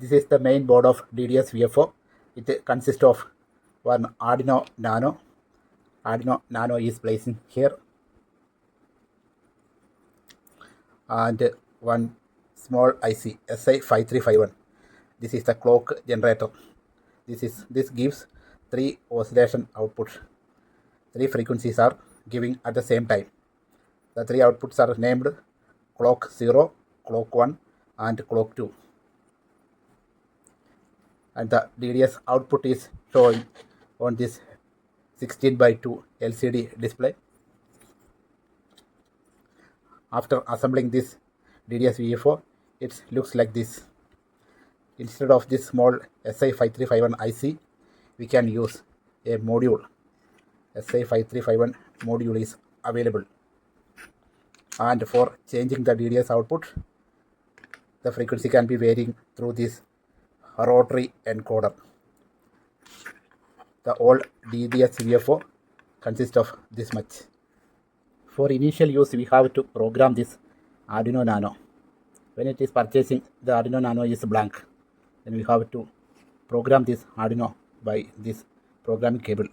This is the main board of DDS VFO. It consists of one Arduino Nano. Arduino Nano is placed in here, and one small IC SI5351. This is the clock generator. This gives 3 oscillation outputs. 3 frequencies are giving at the same time. The 3 outputs are named clock 0, clock 1, and clock 2. And the DDS output is showing on this 16:2 LCD display. After assembling this DDS VFO, it looks like this. Instead of this small SI5351 IC, we can use a module. SI5351 module is available. And for changing the DDS output, the frequency can be varying through this rotary encoder. The old DDS VFO consists of this much. For initial use, we have to program this Arduino Nano. When it is purchasing, the Arduino Nano is blank. Then we have to program this Arduino by this programming cable.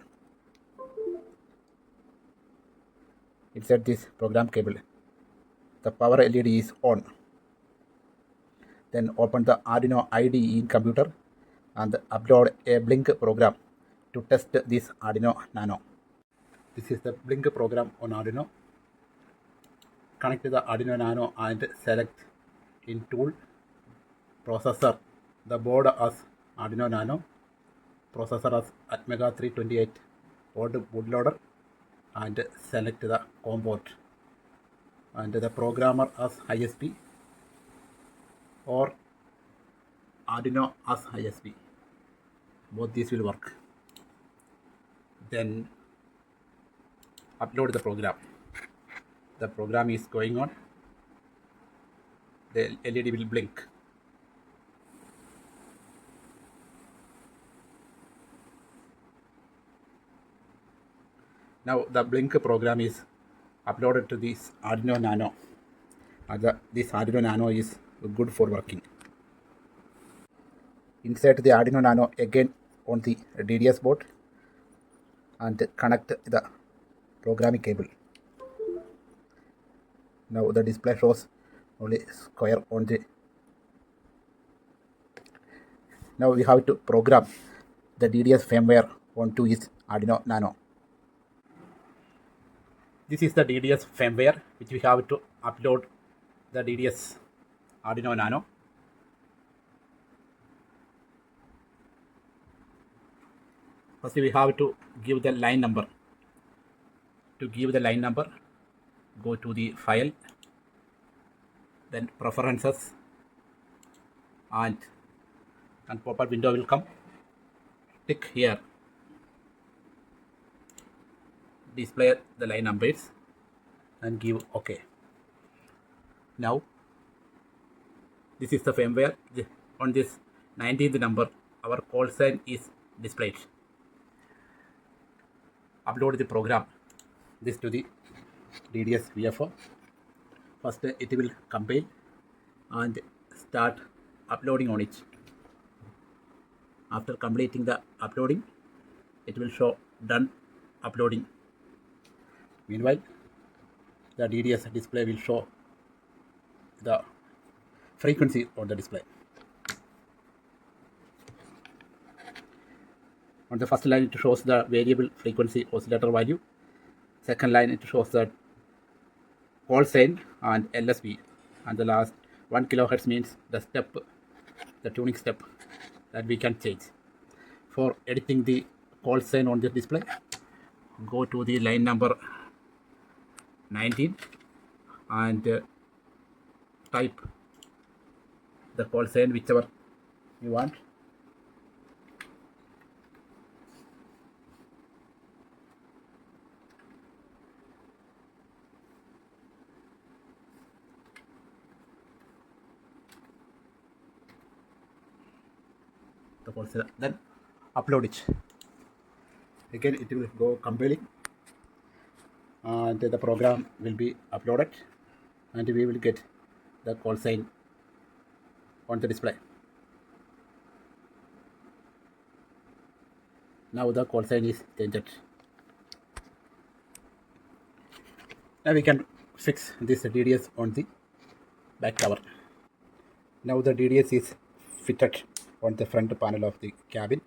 Inside this program cable, the power LED is on. Then open the Arduino IDE in computer and upload a Blink program to test this Arduino Nano. This is the Blink program on Arduino. Connect the Arduino Nano and select in Tool, Processor, the board as Arduino Nano, processor as Atmega 328 board bootloader, and select the COM port, and the programmer as ISP or Arduino as ISP. Both these will work. Then upload the program. The program is going on. The LED will blink. Now the Blink program is uploaded to this Arduino Nano. This Arduino Nano is good for working. Insert the Arduino Nano again on the DDS board and connect the programming cable. Now the display shows only square on the. Now we have to program the DDS firmware onto this Arduino Nano. This is the DDS firmware which we have to upload the DDS Arduino Nano. First we have to give the line number. To give the line number, go to the file, then preferences, and pop-up window will come. Tick here. Display the line numbers and give OK. Now this is the firmware. On this 19th number, our call sign is displayed. Upload the program this to the DDS VFO. First it will compile and start uploading on it. After completing the uploading, it will show done uploading. Meanwhile, the DDS display will show the frequency on the display. On the first line, it shows the variable frequency oscillator value. Second line, it shows the call sign and LSB. And the last 1 kHz means the step, the tuning step that we can change. For editing the call sign on the display, go to the line number 19 and type the call sign whichever you want. The call sign, then upload it. Again it will go compiling and the program will be uploaded and we will get the call sign on the display. Now the call sign is changed. Now we can fix this DDS on the back cover. Now the DDS is fitted on the front panel of the cabin.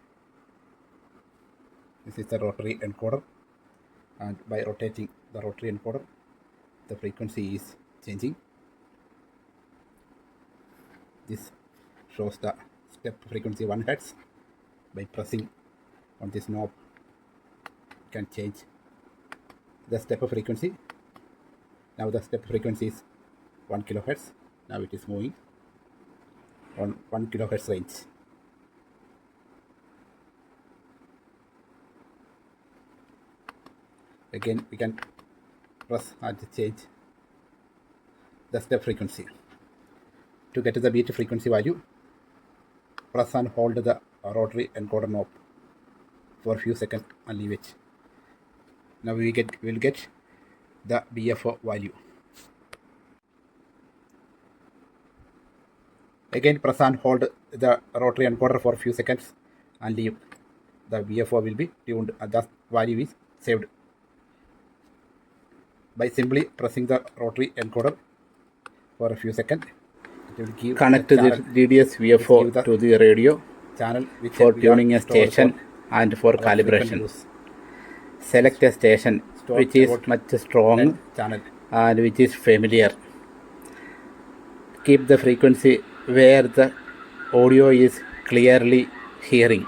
This is the rotary encoder, and by rotating the rotary encoder, the frequency is changing. This shows the step frequency 1 Hz. By pressing on this knob, you can change the step frequency. Now the step frequency is 1 kHz. Now it is moving on 1 kHz range. Again, we can press and change the step frequency. To get the beat frequency value, press and hold the rotary encoder knob for a few seconds and leave it. Now we will get the VFO value. Again, press and hold the rotary encoder for a few seconds and leave. The VFO will be tuned and the value is saved. By simply pressing the rotary encoder for a few seconds, it will give connect the DDS VFO to the radio channel for tuning a station and for calibration. Select a station which is much strong channel and which is familiar. Keep the frequency where the audio is clearly hearing.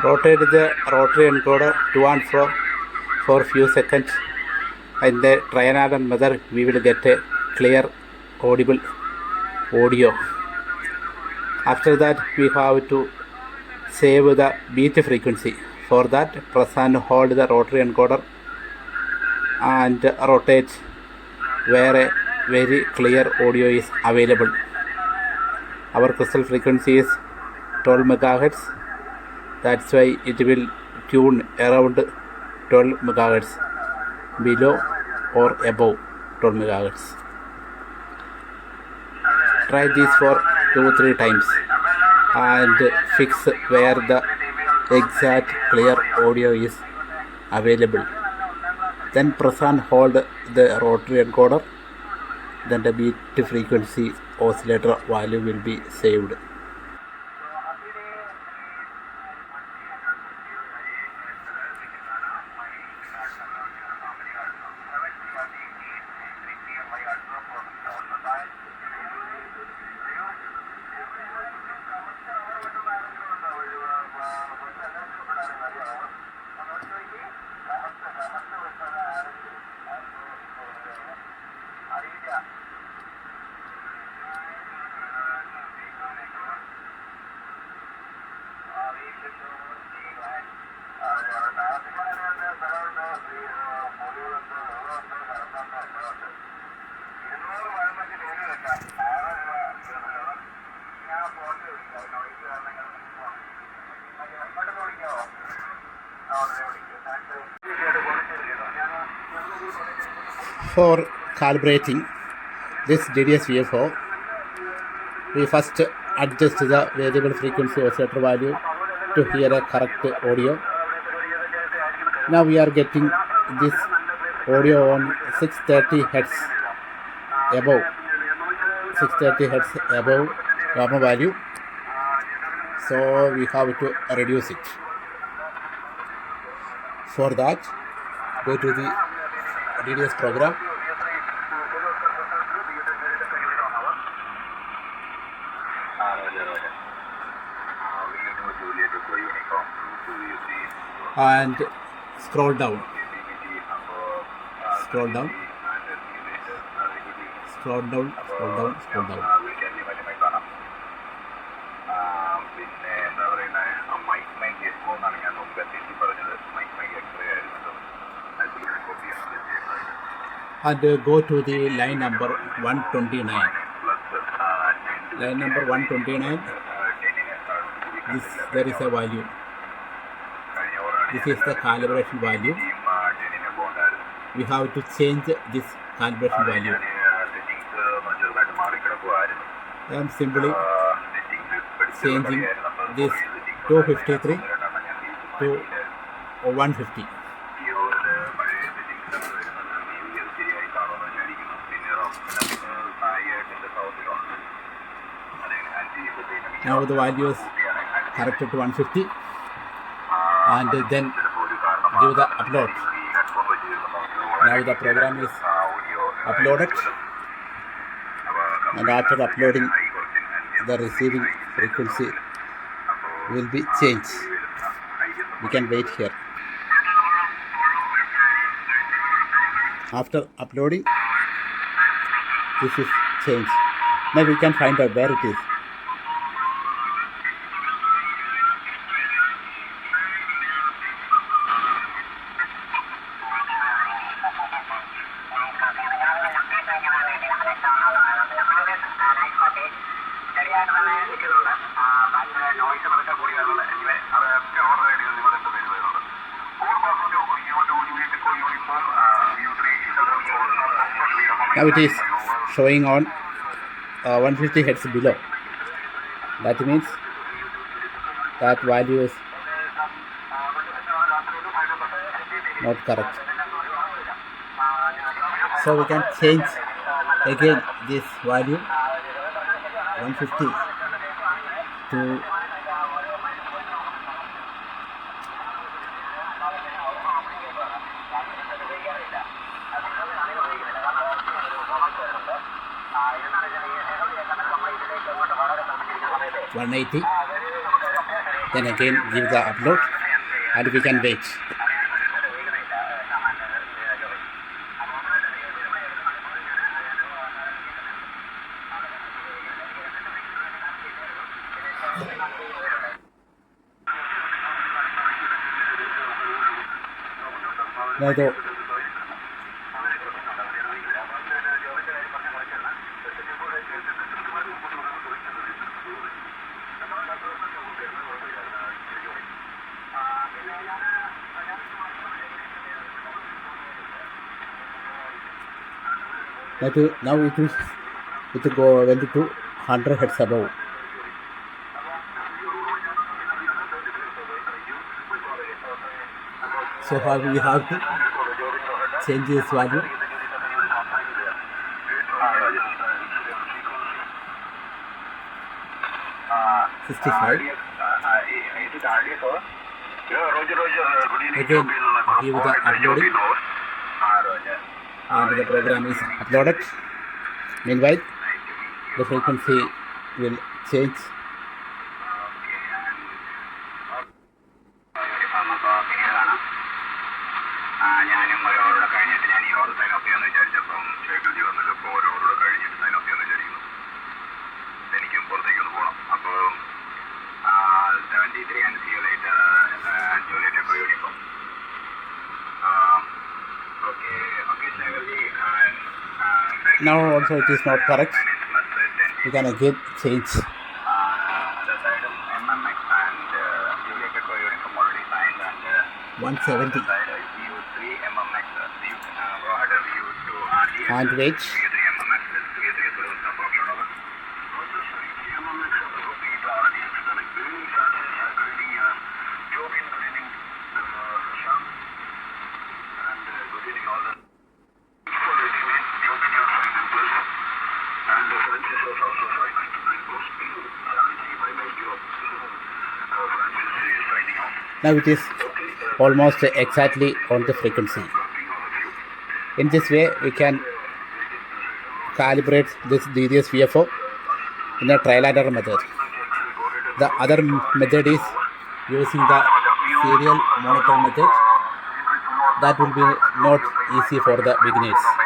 Rotate the rotary encoder to and fro for a few seconds. In the triangle method, we will get a clear, audible audio. After that, we have to save the beat frequency. For that, press and hold the rotary encoder and rotate where a very clear audio is available. Our crystal frequency is 12 MHz. That's why it will tune around 12 MHz, below or above 12 MHz. Try this for 2-3 times and fix where the exact clear audio is available. Then press and hold the rotary encoder. Then the beat frequency oscillator value will be saved. For calibrating this DDS VFO, we first adjust the variable frequency oscillator value to hear a correct audio. Now we are getting this audio on 630 Hz above 630 hertz above normal value, so we have to reduce it. For that, go to the DDS program. And scroll down. And go to the line number 129. Line number 129. There is a value. This is the calibration value. We have to change this calibration value. I am simply changing this 253 to 150. Now the value is corrected to 150, and then give the upload. Now the program is uploaded, and after uploading, the receiving frequency will be changed. We can wait here. After uploading, this is changed. Now we can find out where it is. Now it is showing on 150 hertz below. That means that value is not correct. So we can change again this value 150 to 180. Then again give the upload, and we can wait. Now the now it went to 100 hertz above. So how we have to change this value. $65. Again give the uploading, and the program is uploaded. Meanwhile, the frequency will change. Now also it is not correct. We can again change. 170. And wait. Now it is almost exactly on the frequency. In this way, we can calibrate this DDS VFO in a trial and error method. The other method is using the serial monitor method. That will be not easy for the beginners.